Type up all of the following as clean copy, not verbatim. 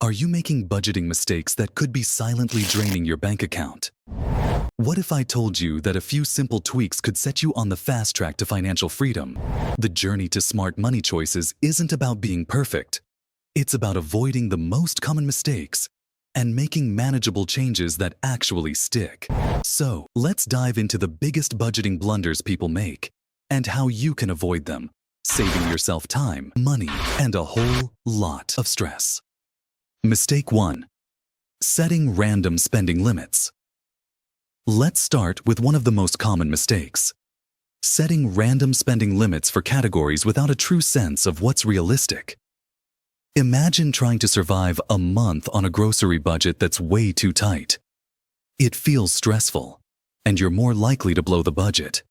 Are you making budgeting mistakes that could be silently draining your bank account? What if I told you that a few simple tweaks could set you on the fast track to financial freedom? The journey to smart money choices isn't about being perfect. It's about avoiding the most common mistakes and making manageable changes that actually stick. So, let's dive into the biggest budgeting blunders people make and how you can avoid them, saving yourself time, money, and a whole lot of stress. Mistake 1. Setting random spending limits. Let's start with one of the most common mistakes. Setting random spending limits for categories without a true sense of what's realistic. Imagine trying to survive a month on a grocery budget that's way too tight. It feels stressful, and you're more likely to blow the budget.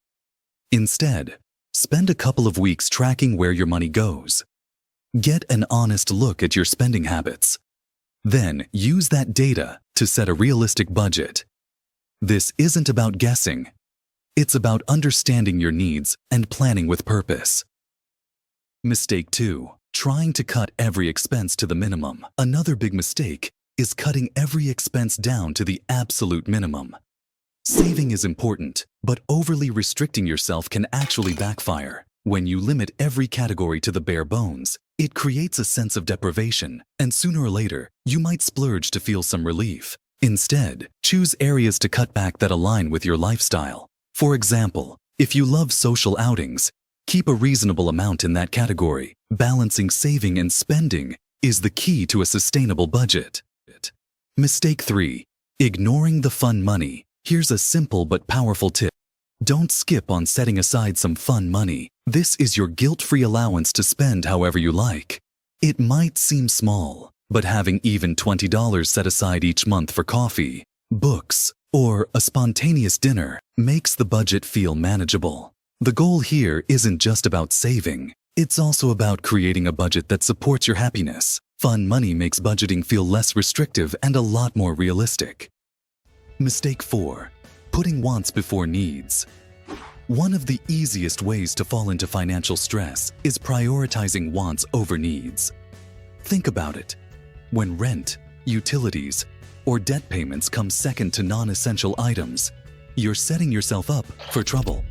Instead, spend a couple of weeks tracking where your money goes. Get an honest look at your spending habits. Then use that data to set a realistic budget. This isn't about guessing. It's about understanding your needs and planning with purpose. Mistake 2. Trying to cut every expense to the minimum. Another big mistake is cutting every expense down to the absolute minimum. Saving is important, but overly restricting yourself can actually backfire. When you limit every category to the bare bones, it creates a sense of deprivation, and sooner or later, you might splurge to feel some relief. Instead, choose areas to cut back that align with your lifestyle. For example, if you love social outings, keep a reasonable amount in that category. Balancing saving and spending is the key to a sustainable budget. Mistake 3. Ignoring the fun money. Here's a simple but powerful tip. Don't skip on setting aside some fun money. This is your guilt-free allowance to spend however you like. It might seem small, but having even $20 set aside each month for coffee, books, or a spontaneous dinner makes the budget feel manageable. The goal here isn't just about saving. It's also about creating a budget that supports your happiness. Fun money makes budgeting feel less restrictive and a lot more realistic. Mistake 4. Putting wants before needs. One of the easiest ways to fall into financial stress is prioritizing wants over needs. Think about it. When rent, utilities, or debt payments come second to non-essential items, you're setting yourself up for trouble.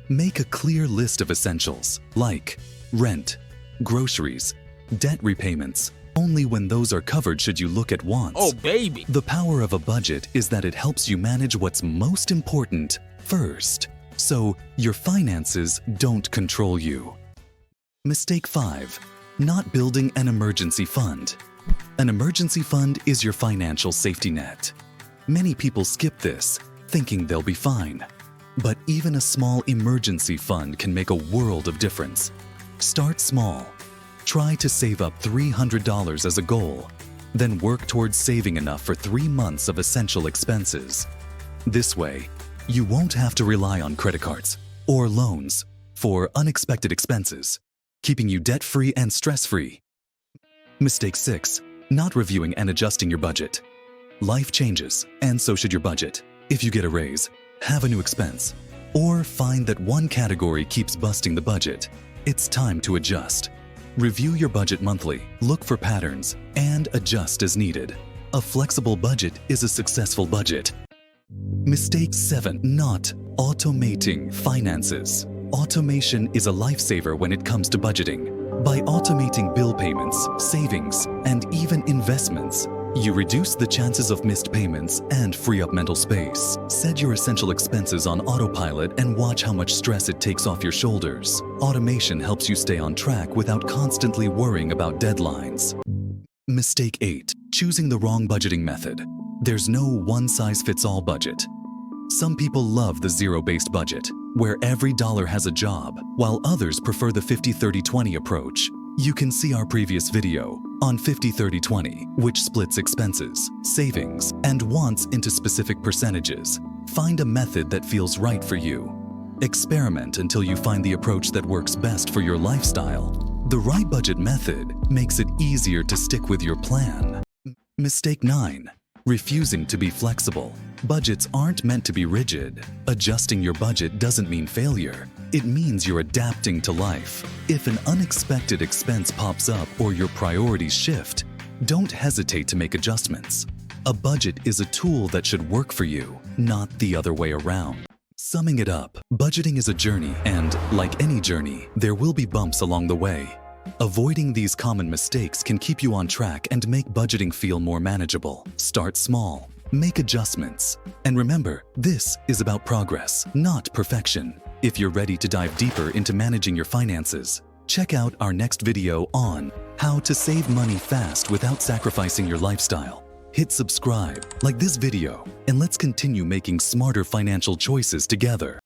Make a clear list of essentials, like rent, groceries, debt repayments. Only when those are covered should you look at wants. Oh, baby! The power of a budget is that it helps you manage what's most important first, so your finances don't control you. Mistake 5. Not building an emergency fund. An emergency fund is your financial safety net. Many people skip this, thinking they'll be fine. But even a small emergency fund can make a world of difference. Start small. Try to save up $300 as a goal, then work towards saving enough for 3 months of essential expenses. This way, you won't have to rely on credit cards or loans for unexpected expenses, keeping you debt-free and stress-free. Mistake 6. Not reviewing and adjusting your budget. Life changes, and so should your budget. If you get a raise, have a new expense, or find that one category keeps busting the budget, it's time to adjust. Review your budget monthly, look for patterns, and adjust as needed. A flexible budget is a successful budget. Mistake 7. Not automating finances. Automation is a lifesaver when it comes to budgeting. By automating bill payments, savings, and even investments, you reduce the chances of missed payments and free up mental space. Set your essential expenses on autopilot and watch how much stress it takes off your shoulders. Automation helps you stay on track without constantly worrying about deadlines. Mistake 8. Choosing the wrong budgeting method. There's no one-size-fits-all budget. Some people love the zero-based budget, where every dollar has a job, while others prefer the 50-30-20 approach. You can see our previous video on 50-30-20, which splits expenses, savings, and wants into specific percentages. Find a method that feels right for you. Experiment until you find the approach that works best for your lifestyle. The right budget method makes it easier to stick with your plan. Mistake 9. Refusing to be flexible. Budgets aren't meant to be rigid. Adjusting your budget doesn't mean failure. It means you're adapting to life. If an unexpected expense pops up or your priorities shift, Don't hesitate to make adjustments. A budget is a tool that should work for you, not the other way around. Summing it up, budgeting is a journey and, like any journey, there will be bumps along the way. Avoiding these common mistakes can keep you on track and make budgeting feel more manageable. Start small, make adjustments. And remember, this is about progress, not perfection. If you're ready to dive deeper into managing your finances, check out our next video on how to save money fast without sacrificing your lifestyle. Hit subscribe, like this video, and let's continue making smarter financial choices together.